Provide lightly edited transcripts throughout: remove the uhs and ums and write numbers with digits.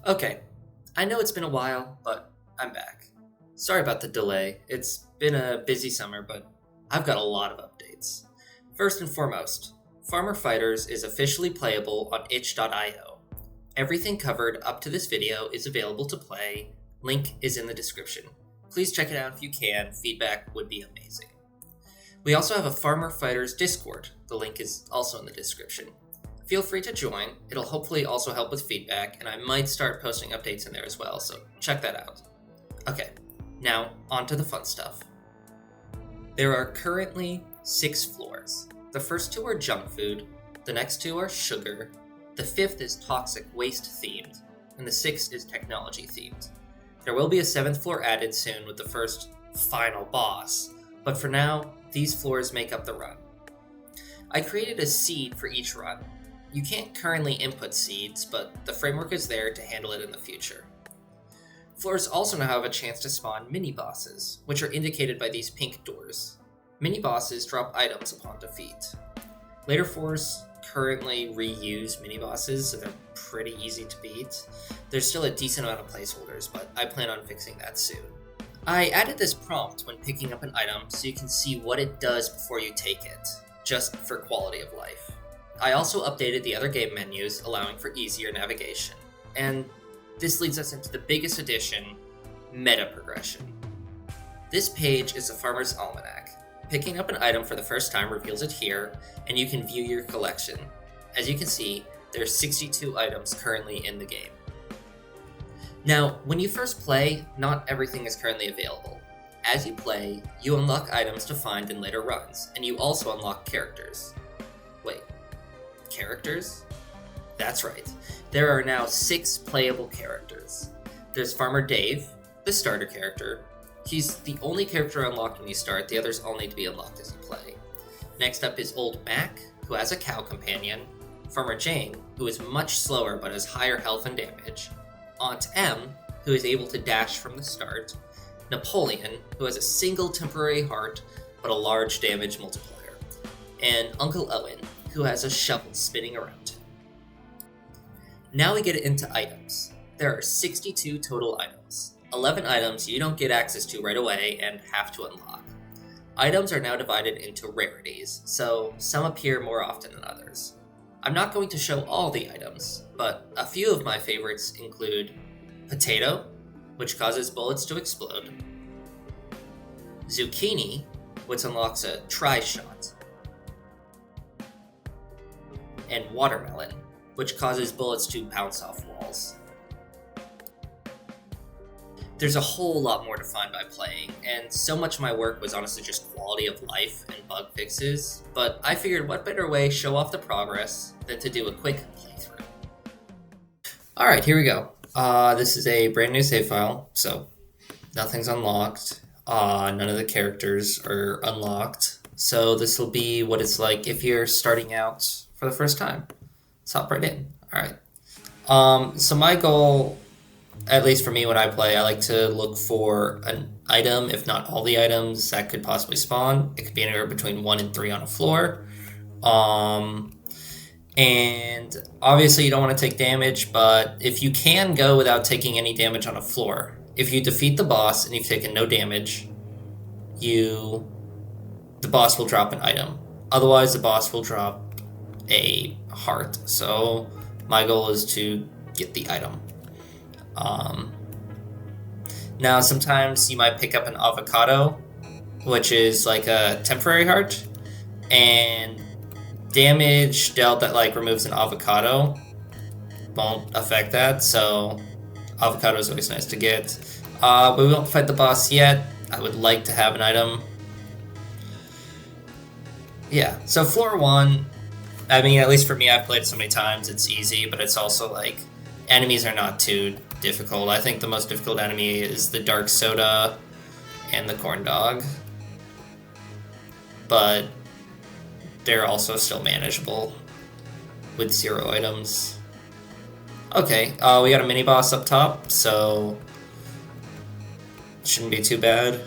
Okay, I know it's been a while, but I'm back. Sorry about the delay. It's been a busy summer, but I've got a lot of updates. First and foremost, Farmer Fighters is officially playable on itch.io. Everything covered up to this video is available to play. Link is in the description. Please check it out if you can. Feedback would be amazing. We also have a Farmer Fighters Discord. The link is also in the description. Feel free to join. It'll hopefully also help with feedback, and I might start posting updates in there as well, so check that out. Okay, now on to the fun stuff. There are currently 6 floors. The first 2 are junk food, the next 2 are sugar, the 5th is toxic waste themed, and the 6th is technology themed. There will be a 7th floor added soon with the first final boss, but for now, these floors make up the run. I created a seed for each run. You can't currently input seeds, but the framework is there to handle it in the future. Floors also now have a chance to spawn mini-bosses, which are indicated by these pink doors. Mini-bosses drop items upon defeat. Later floors currently reuse mini-bosses, so they're pretty easy to beat. There's still a decent amount of placeholders, but I plan on fixing that soon. I added this prompt when picking up an item so you can see what it does before you take it, just for quality of life. I also updated the other game menus, allowing for easier navigation. And this leads us into the biggest addition, meta progression. This page is a Farmer's Almanac. Picking up an item for the first time reveals it here, and you can view your collection. As you can see, there are 62 items currently in the game. Now, when you first play, not everything is currently available. As you play, you unlock items to find in later runs, and you also unlock characters. Wait. Characters? That's right. There are now 6 playable characters. There's Farmer Dave, the starter character. He's the only character unlocked when you start, the others all need to be unlocked as you play. Next up is Old Mac, who has a cow companion. Farmer Jane, who is much slower but has higher health and damage. Aunt M, who is able to dash from the start. Napoleon, who has a single temporary heart but a large damage multiplier. And Uncle Owen, who has a shovel spinning around. Now we get into items. There are 62 total items. 11 items you don't get access to right away and have to unlock. Items are now divided into rarities, so some appear more often than others. I'm not going to show all the items, but a few of my favorites include Potato, which causes bullets to explode, Zucchini, which unlocks a tri-shot, and Watermelon, which causes bullets to bounce off walls. There's a whole lot more to find by playing, and so much of my work was honestly just quality of life and bug fixes, but I figured what better way to show off the progress than to do a quick playthrough. Alright, here we go. This is a brand new save file, so nothing's unlocked. None of the characters are unlocked, so this will be what it's like if you're starting out for the first time. Let's hop right in. Alright. So my goal, at least for me when I play, I like to look for an item, if not all the items that could possibly spawn. It could be anywhere between 1 and 3 on a floor. And obviously you don't want to take damage, but if you can go without taking any damage on a floor, if you defeat the boss and you've taken no damage, the boss will drop an item. Otherwise, the boss will drop a heart. So my goal is to get the item. Now sometimes you might pick up an avocado, which is like a temporary heart, and damage dealt that like removes an avocado won't affect that, so avocado is always nice to get. But we won't fight the boss yet. I would like to have an item. Yeah, so floor 1, I mean, at least for me, I've played it so many times, it's easy, but it's also like, enemies are not too difficult. I think the most difficult enemy is the dark soda and the corn dog. But they're also still manageable with 0 items. Okay, we got a mini boss up top, so shouldn't be too bad.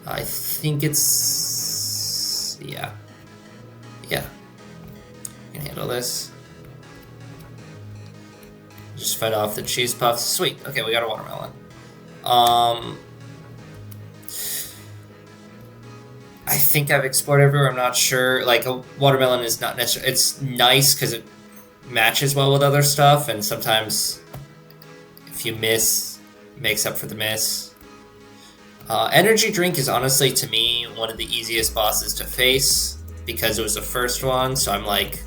I think it's... yeah. Yeah. Can handle this. Just fight off the cheese puffs. Sweet. Okay, we got a watermelon. I think I've explored everywhere. I'm not sure. Like, a watermelon is not necessarily... It's nice because it matches well with other stuff, and sometimes if you miss, it makes up for the miss. Energy drink is honestly, to me, one of the easiest bosses to face because it was the first one, so I'm like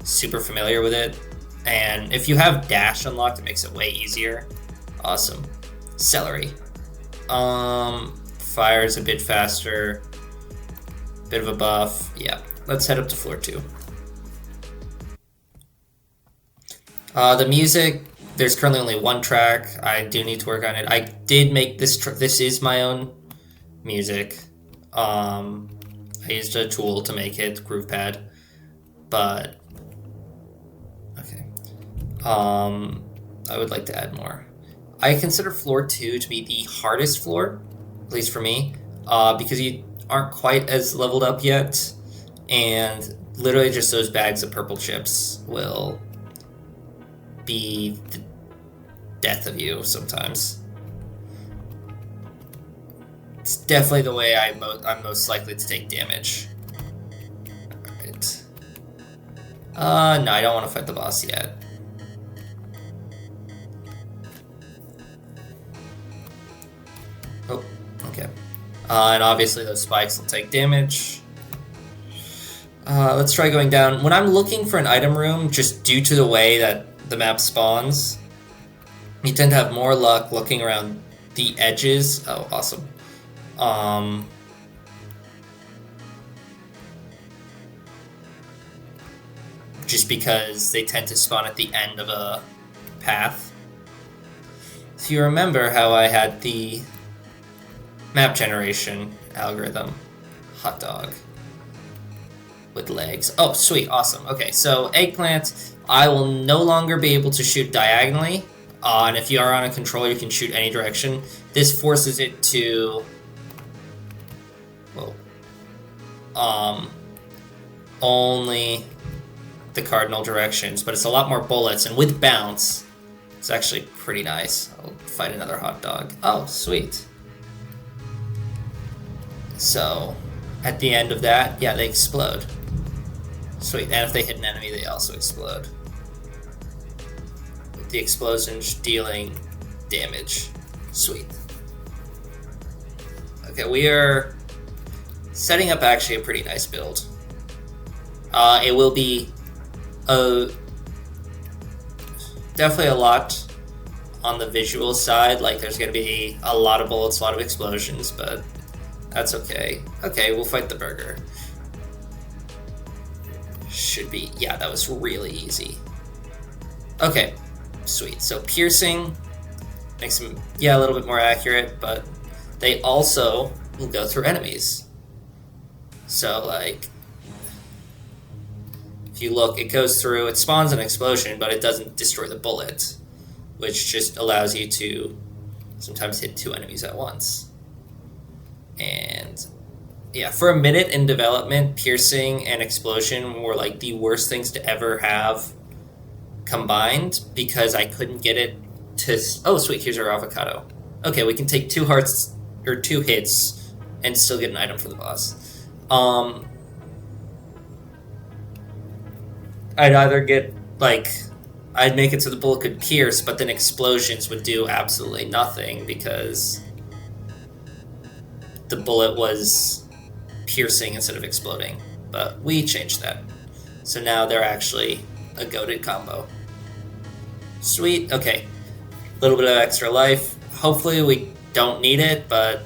super familiar with it. And if you have dash unlocked, it makes it way easier. Awesome. Celery. Fire is a bit faster. Bit of a buff. Yeah, let's head up to floor 2. The music, there's currently only one track. I do need to work on it. I did make this, this is my own music. I used a tool to make it, GroovePad, but okay. I would like to add more. I consider floor 2 to be the hardest floor, at least for me, because you aren't quite as leveled up yet, and literally just those bags of purple chips will be the death of you sometimes. It's definitely the way I'm most likely to take damage. Alright. No, I don't want to fight the boss yet. Oh, okay. And obviously those spikes will take damage. Let's try going down. When I'm looking for an item room, just due to the way that the map spawns, you tend to have more luck looking around the edges. Oh, awesome. Just because they tend to spawn at the end of a path. If you remember how I had the map generation algorithm, hot dog with legs. Oh, sweet, awesome. Okay, so eggplant, I will no longer be able to shoot diagonally, and if you are on a controller, you can shoot any direction. This forces it to, whoa, only the cardinal directions, but it's a lot more bullets, and with bounce, it's actually pretty nice. I'll fight another hot dog. Oh, sweet. So, at the end of that, yeah, they explode. Sweet, and if they hit an enemy, they also explode. With the explosions dealing damage. Sweet. Okay, we are setting up actually a pretty nice build. It will be definitely a lot on the visual side. Like, there's going to be a lot of bullets, a lot of explosions, but that's okay. Okay, we'll fight the burger. Should be, yeah, that was really easy. Okay, sweet. So piercing makes them, yeah, a little bit more accurate, but they also will go through enemies. So, like, if you look, it goes through, it spawns an explosion, but it doesn't destroy the bullet, which just allows you to sometimes hit 2 enemies at once. And yeah, for a minute in development, piercing and explosion were like the worst things to ever have combined because I couldn't get it to... Oh, sweet, here's our avocado. Okay, we can take 2 hearts, or 2 hits, and still get an item for the boss. I'd either get, like... I'd make it so the bullet could pierce, but then explosions would do absolutely nothing because the bullet was piercing instead of exploding. But we changed that. So now they're actually a goated combo. Sweet, okay. A little bit of extra life. Hopefully we don't need it, but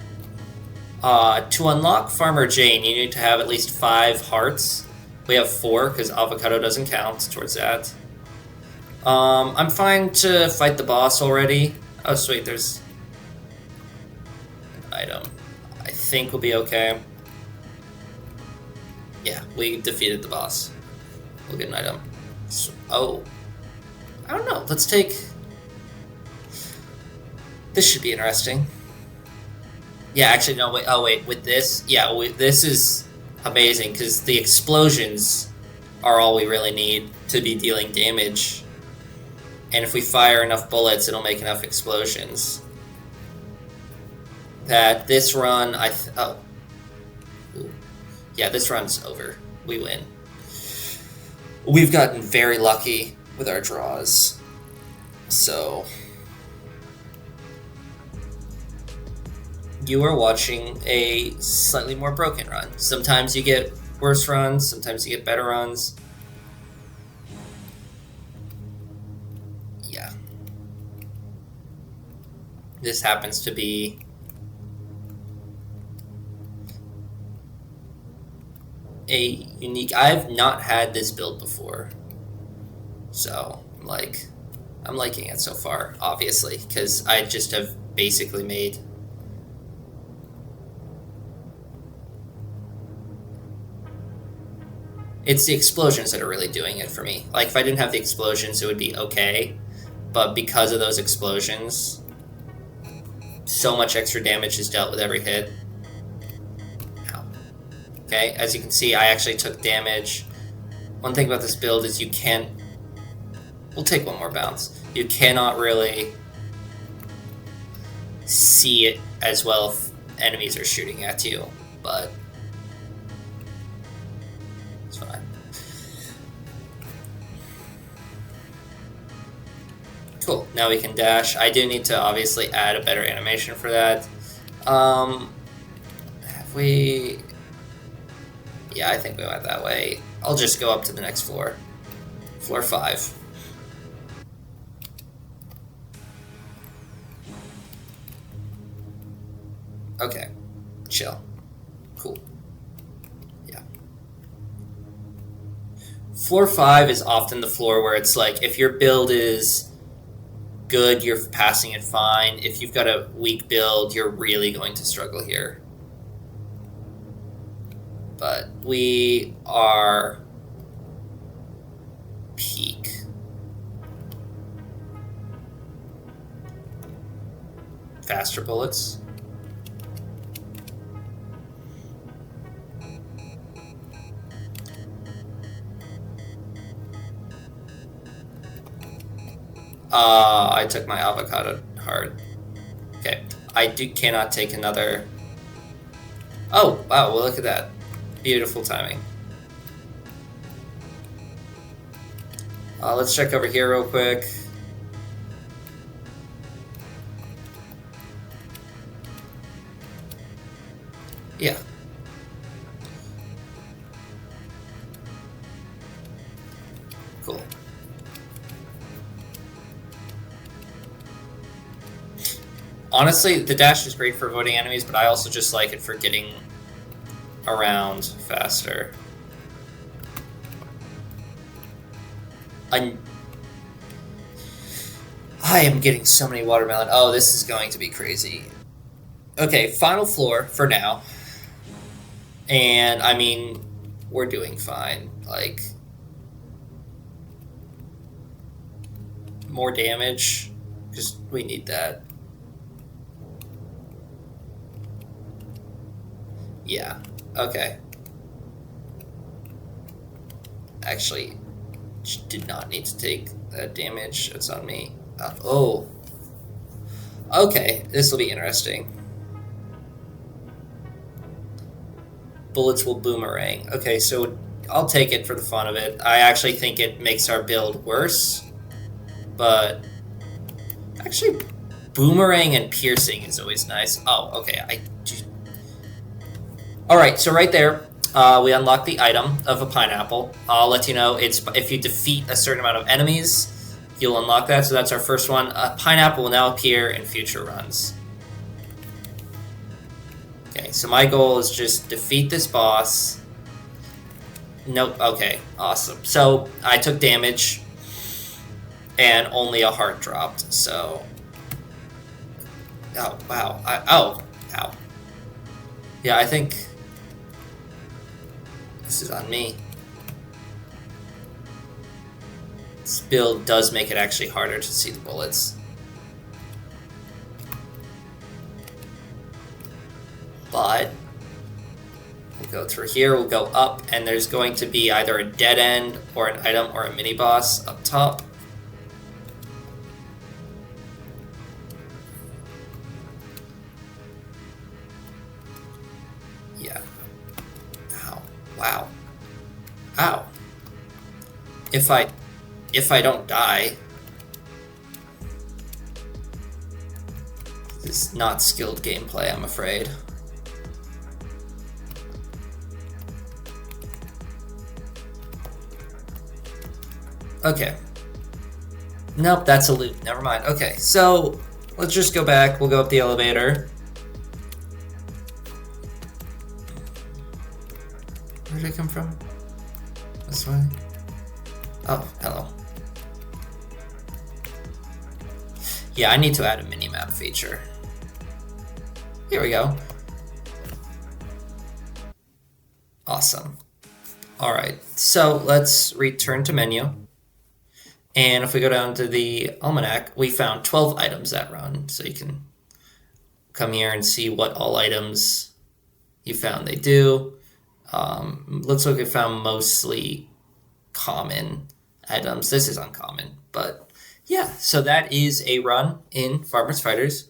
to unlock Farmer Jane, you need to have at least 5 hearts. We have 4, because avocado doesn't count towards that. I'm fine to fight the boss already. Oh, sweet, there's an item. I think we'll be okay. Yeah, we defeated the boss. We'll get an item. So, oh. I don't know, let's take... This should be interesting. Yeah, actually, no, wait, oh wait, with this? Yeah, this is amazing, because the explosions are all we really need to be dealing damage. And if we fire enough bullets, it'll make enough explosions. That this run, oh. Ooh. Yeah, this run's over. We win. We've gotten very lucky with our draws. So... you are watching a slightly more broken run. Sometimes you get worse runs, sometimes you get better runs. Yeah. This happens to be a unique... I've not had this build before. So, like, I'm liking it so far, obviously, because I just have basically made... It's the explosions that are really doing it for me. Like, if I didn't have the explosions, it would be okay. But because of those explosions, so much extra damage is dealt with every hit. Ow. Okay, as you can see, I actually took damage. One thing about this build is you can't... We'll take one more bounce. You cannot really see it as well if enemies are shooting at you, but... Cool, now we can dash. I do need to obviously add a better animation for that. Have we... Yeah, I think we went that way. I'll just go up to the next floor. Floor 5. Okay, chill. Cool. Yeah. Floor 5 is often the floor where it's like, if your build is good, you're passing it fine. If you've got a weak build, you're really going to struggle here. But we are peak. Faster bullets. I took my avocado hard. Okay, I cannot take another. Oh, wow, well, look at that. Beautiful timing. Let's check over here real quick. Yeah. Cool. Honestly, the dash is great for avoiding enemies, but I also just like it for getting around faster. I am getting so many watermelon. Oh, this is going to be crazy. Okay, final floor for now. And, I mean, we're doing fine. Like, more damage, because we need that. Yeah, okay. Actually, did not need to take that damage. It's on me. Oh. Okay, this will be interesting. Bullets will boomerang. Okay, so I'll take it for the fun of it. I actually think it makes our build worse. But actually, boomerang and piercing is always nice. Oh, okay. Alright, so right there, we unlock the item of a pineapple. I'll let you know, it's if you defeat a certain amount of enemies, you'll unlock that. So that's our first one. A pineapple will now appear in future runs. Okay, so my goal is just defeat this boss. Nope, okay, awesome. So I took damage, and only a heart dropped, so... Oh, wow. Ow. Yeah, I think... this is on me. This build does make it actually harder to see the bullets. But we'll go through here, we'll go up, and there's going to be either a dead end or an item or a mini boss up top. If I don't die. This is not skilled gameplay, I'm afraid. Okay. Nope, that's a loop. Never mind. Okay, so let's just go back. We'll go up the elevator. Where did I come from? This way? Oh, hello. Yeah, I need to add a minimap feature. Here we go. Awesome. All right, so let's return to menu. And if we go down to the almanac, we found 12 items that run. So you can come here and see what all items you found they do. Looks like we found mostly common items. This is uncommon, but yeah. So that is a run in Farmers Fighters.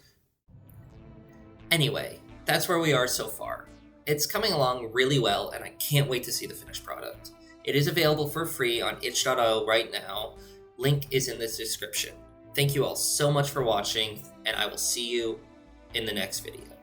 Anyway, that's where we are so far. It's coming along really well, and I can't wait to see the finished product. It is available for free on itch.io right now. Link is in the description. Thank you all so much for watching, and I will see you in the next video.